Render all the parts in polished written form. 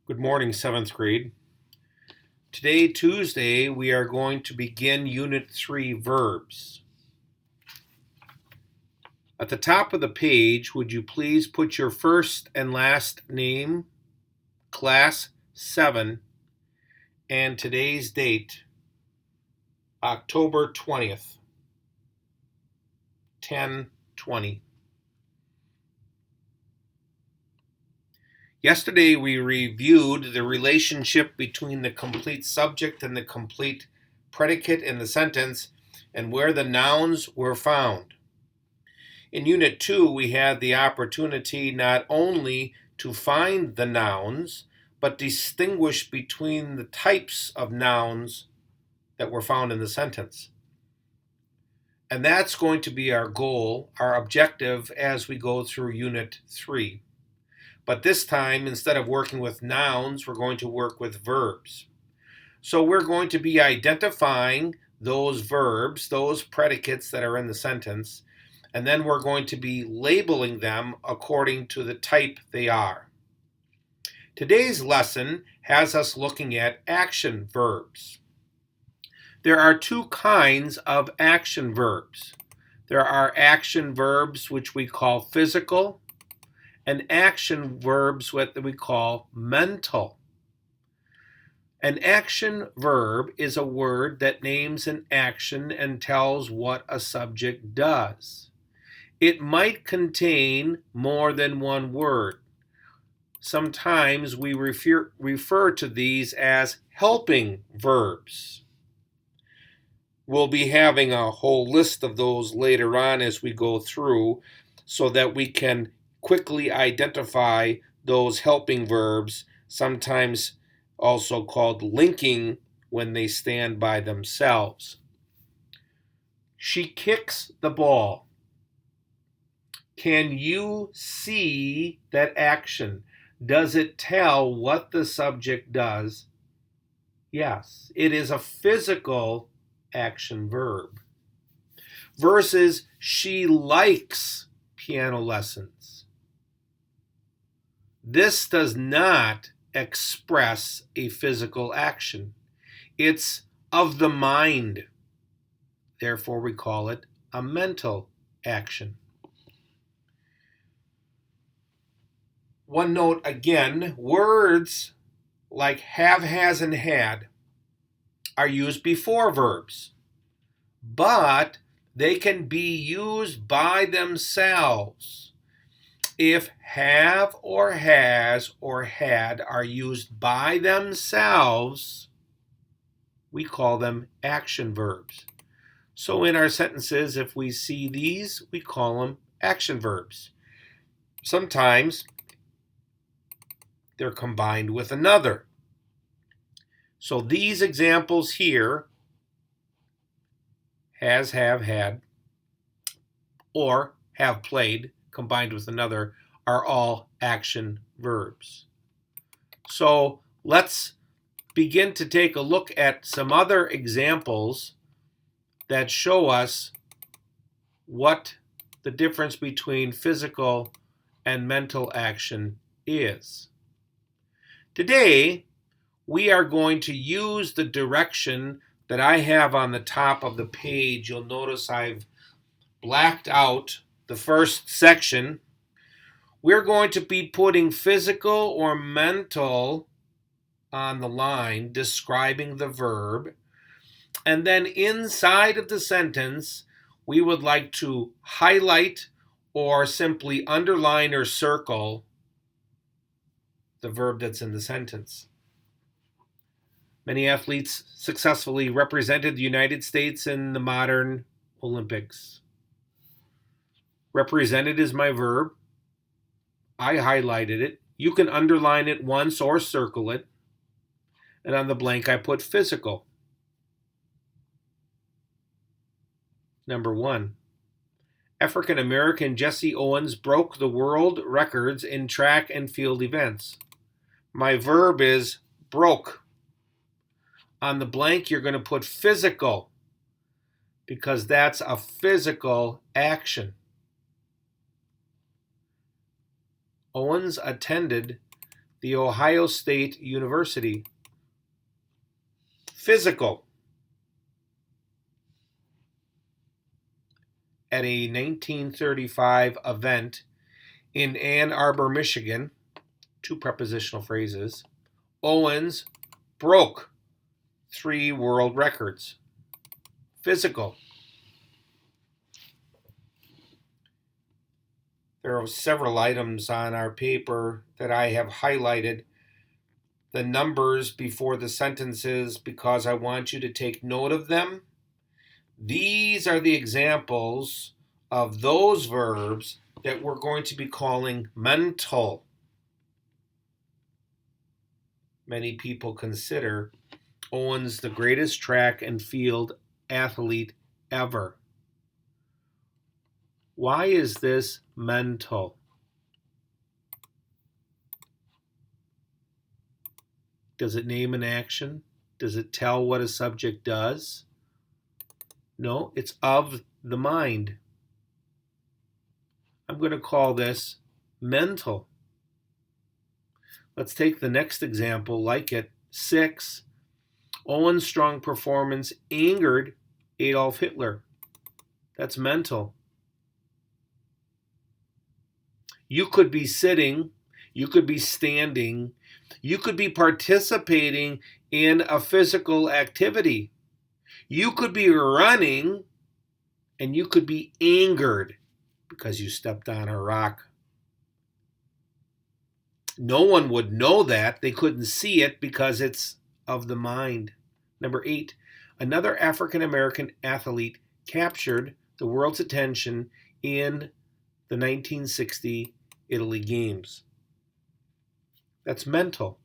Good morning, 7th grade. Today, Tuesday, we are going to begin Unit 3, Verbs. At the top of the page, would you please put your first and last name, Class 7, and today's date, October 20th, 10/20. Yesterday, we reviewed the relationship between the complete subject and the complete predicate in the sentence and where the nouns were found. In Unit 2, we had the opportunity not only to find the nouns, but distinguish between the types of nouns that were found in the sentence. And that's going to be our goal, our objective as we go through Unit 3. But this time, instead of working with nouns, we're going to work with verbs. So we're going to be identifying those verbs, those predicates that are in the sentence, and then we're going to be labeling them according to the type they are. Today's lesson has us looking at action verbs. There are two kinds of action verbs. There are action verbs which we call physical, and action verbs what we call mental. An action verb is a word that names an action and tells what a subject does. It might contain more than one word. Sometimes we refer to these as helping verbs. We'll be having a whole list of those later on as we go through so that we can quickly identify those helping verbs, sometimes also called linking when they stand by themselves. She kicks the ball. Can you see that action? Does it tell what the subject does? Yes, it is a physical action verb. Versus she likes piano lessons. This does not express a physical action. It's of the mind. Therefore, we call it a mental action. One note again, words like have, has, and had are used before verbs, but they can be used by themselves. If have or has or had are used by themselves, we call them action verbs. So in our sentences, if we see these, we call them action verbs. Sometimes they're combined with another. So these examples here, has, have, had, or have played, combined with another, are all action verbs. So let's begin to take a look at some other examples that show us what the difference between physical and mental action is. Today, we are going to use the direction that I have on the top of the page. You'll notice I've blacked out the first section. We're going to be putting physical or mental on the line describing the verb. And then inside of the sentence, we would like to highlight or simply underline or circle the verb that's in the sentence. Many athletes successfully represented the United States in the modern Olympics. Represented is my verb. I highlighted it. You can underline it once or circle it. And on the blank, I put physical. Number 1. African-American Jesse Owens broke the world records in track and field events. My verb is broke. On the blank, you're going to put physical because that's a physical action. Owens attended The Ohio State University. Physical. At a 1935 event in Ann Arbor, Michigan, two prepositional phrases, Owens broke 3 world records. Physical. There are several items on our paper that I have highlighted the numbers before the sentences because I want you to take note of them. These are the examples of those verbs that we're going to be calling mental. Many people consider Owens the greatest track and field athlete ever. Why is this mental? Does it name an action? Does it tell what a subject does? No, it's of the mind. I'm going to call this mental. Let's take the next example like it. 6. Owens' strong performance angered Adolf Hitler. That's mental. You could be sitting, you could be standing, you could be participating in a physical activity. You could be running, and you could be angered because you stepped on a rock. No one would know that. They couldn't see it because it's of the mind. Number 8, another African American athlete captured the world's attention in the 1960 Italy Games. That's mental.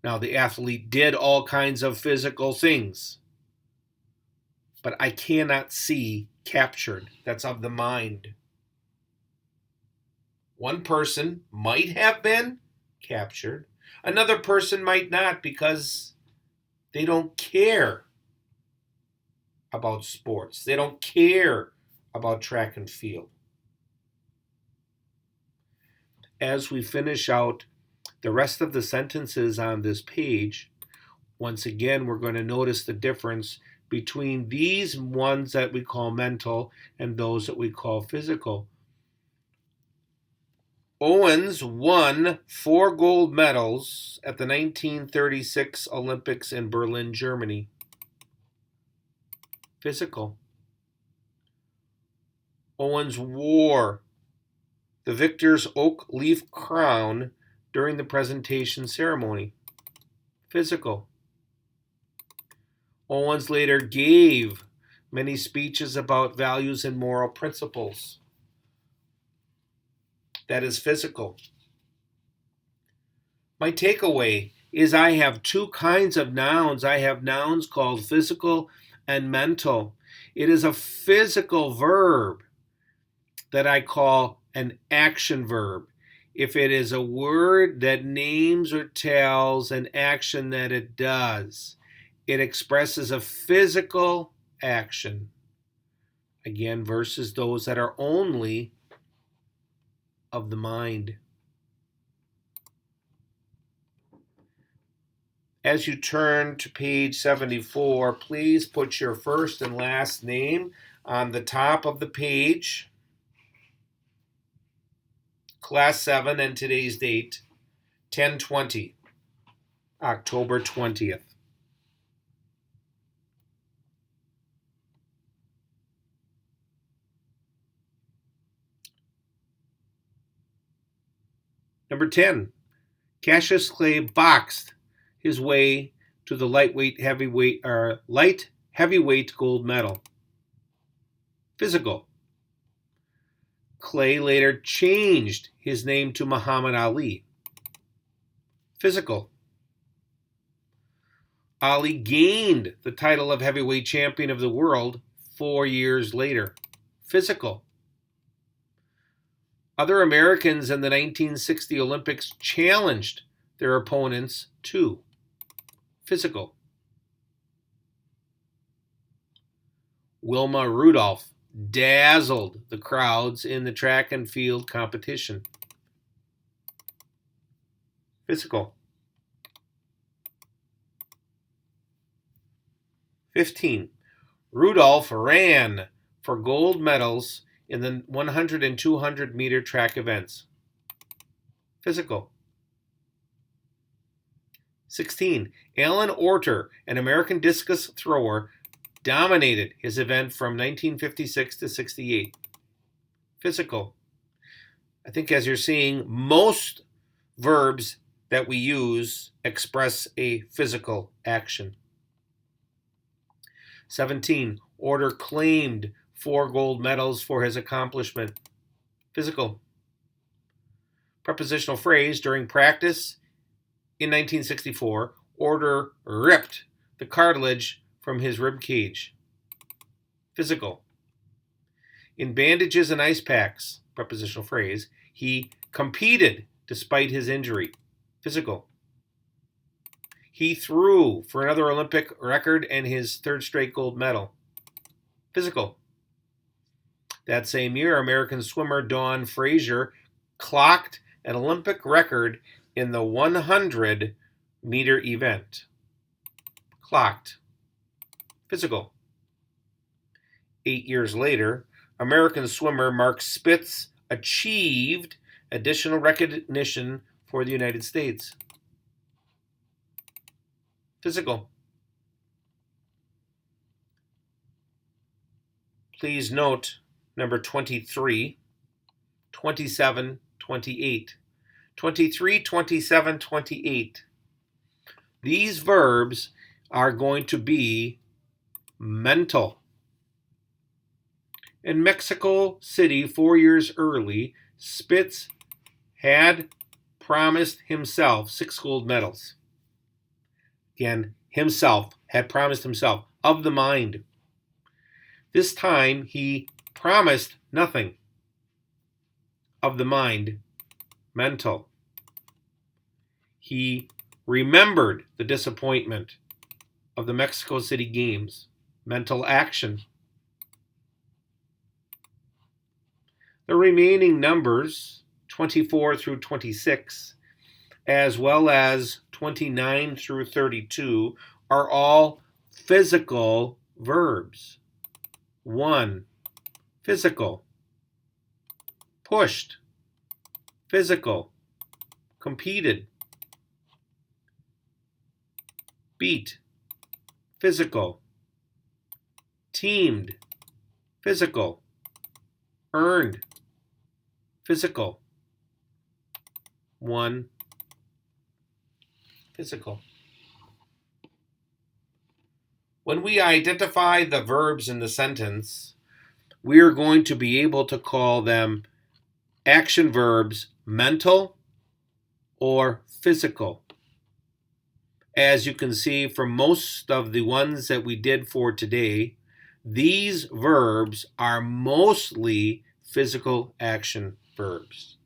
Now, the athlete did all kinds of physical things, but I cannot see captured. That's of the mind. One person might have been captured. Another person might not because they don't care about sports. They don't care about track and field. As we finish out the rest of the sentences on this page, once again, we're going to notice the difference between these ones that we call mental and those that we call physical. Owens won 4 gold medals at the 1936 Olympics in Berlin, Germany. Physical. Owens wore the victor's oak leaf crown during the presentation ceremony. Physical. Owens later gave many speeches about values and moral principles. That is physical. My takeaway is I have 2 kinds of nouns. I have nouns called physical and mental. It is a physical verb that I call an action verb. If it is a word that names or tells an action that it does, it expresses a physical action. Again, versus those that are only of the mind. As you turn to page 74, please put your first and last name on the top of the page. Class 7 and today's date, 10/20, October 20th. Number 10, Cassius Clay boxed his way to the light heavyweight gold medal. Physical. Clay later changed his name to Muhammad Ali. Physical. Ali gained the title of heavyweight champion of the world 4 years later. Physical. Other Americans in the 1960 Olympics challenged their opponents too. Physical. Wilma Rudolph dazzled the crowds in the track and field competition. Physical. 15. Rudolph ran for gold medals in the 100 and 200 meter track events. Physical. 16. Alan Orter, an American discus thrower, dominated his event from 1956 to 68. Physical. I think as you're seeing, most verbs that we use express a physical action. 17. Orter claimed 4 gold medals for his accomplishment. Physical. Prepositional phrase, during practice in 1964, Orter ripped the cartilage from his rib cage. Physical. In bandages and ice packs, prepositional phrase, he competed despite his injury. Physical. He threw for another Olympic record and his 3rd straight gold medal. Physical. That same year, American swimmer Dawn Frazier clocked an Olympic record in the 100 meter event. Clocked. Physical. 8 years later, American swimmer Mark Spitz achieved additional recognition for the United States. Physical. Please note number 23, 27, 28. 23, 27, 28. These verbs are going to be mental. In Mexico City 4 years early, Spitz had promised himself 6 gold medals. Again, himself had promised himself, of the mind. This time he promised nothing. Of the mind, mental. He remembered the disappointment of the Mexico City Games, mental action. The remaining numbers, 24 through 26, as well as 29 through 32, are all physical verbs. 1. Physical. Pushed. Physical. Competed. Beat. Physical. Teamed. Physical. Earned. Physical. 1. Physical. When we identify the verbs in the sentence, we are going to be able to call them action verbs mental or physical. As you can see from most of the ones that we did for today, these verbs are mostly physical action verbs.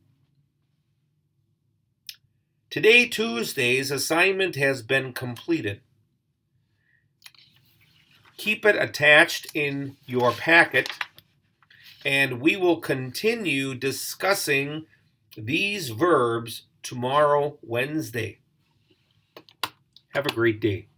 Today, Tuesday's assignment has been completed. Keep it attached in your packet, and we will continue discussing these verbs tomorrow, Wednesday. Have a great day.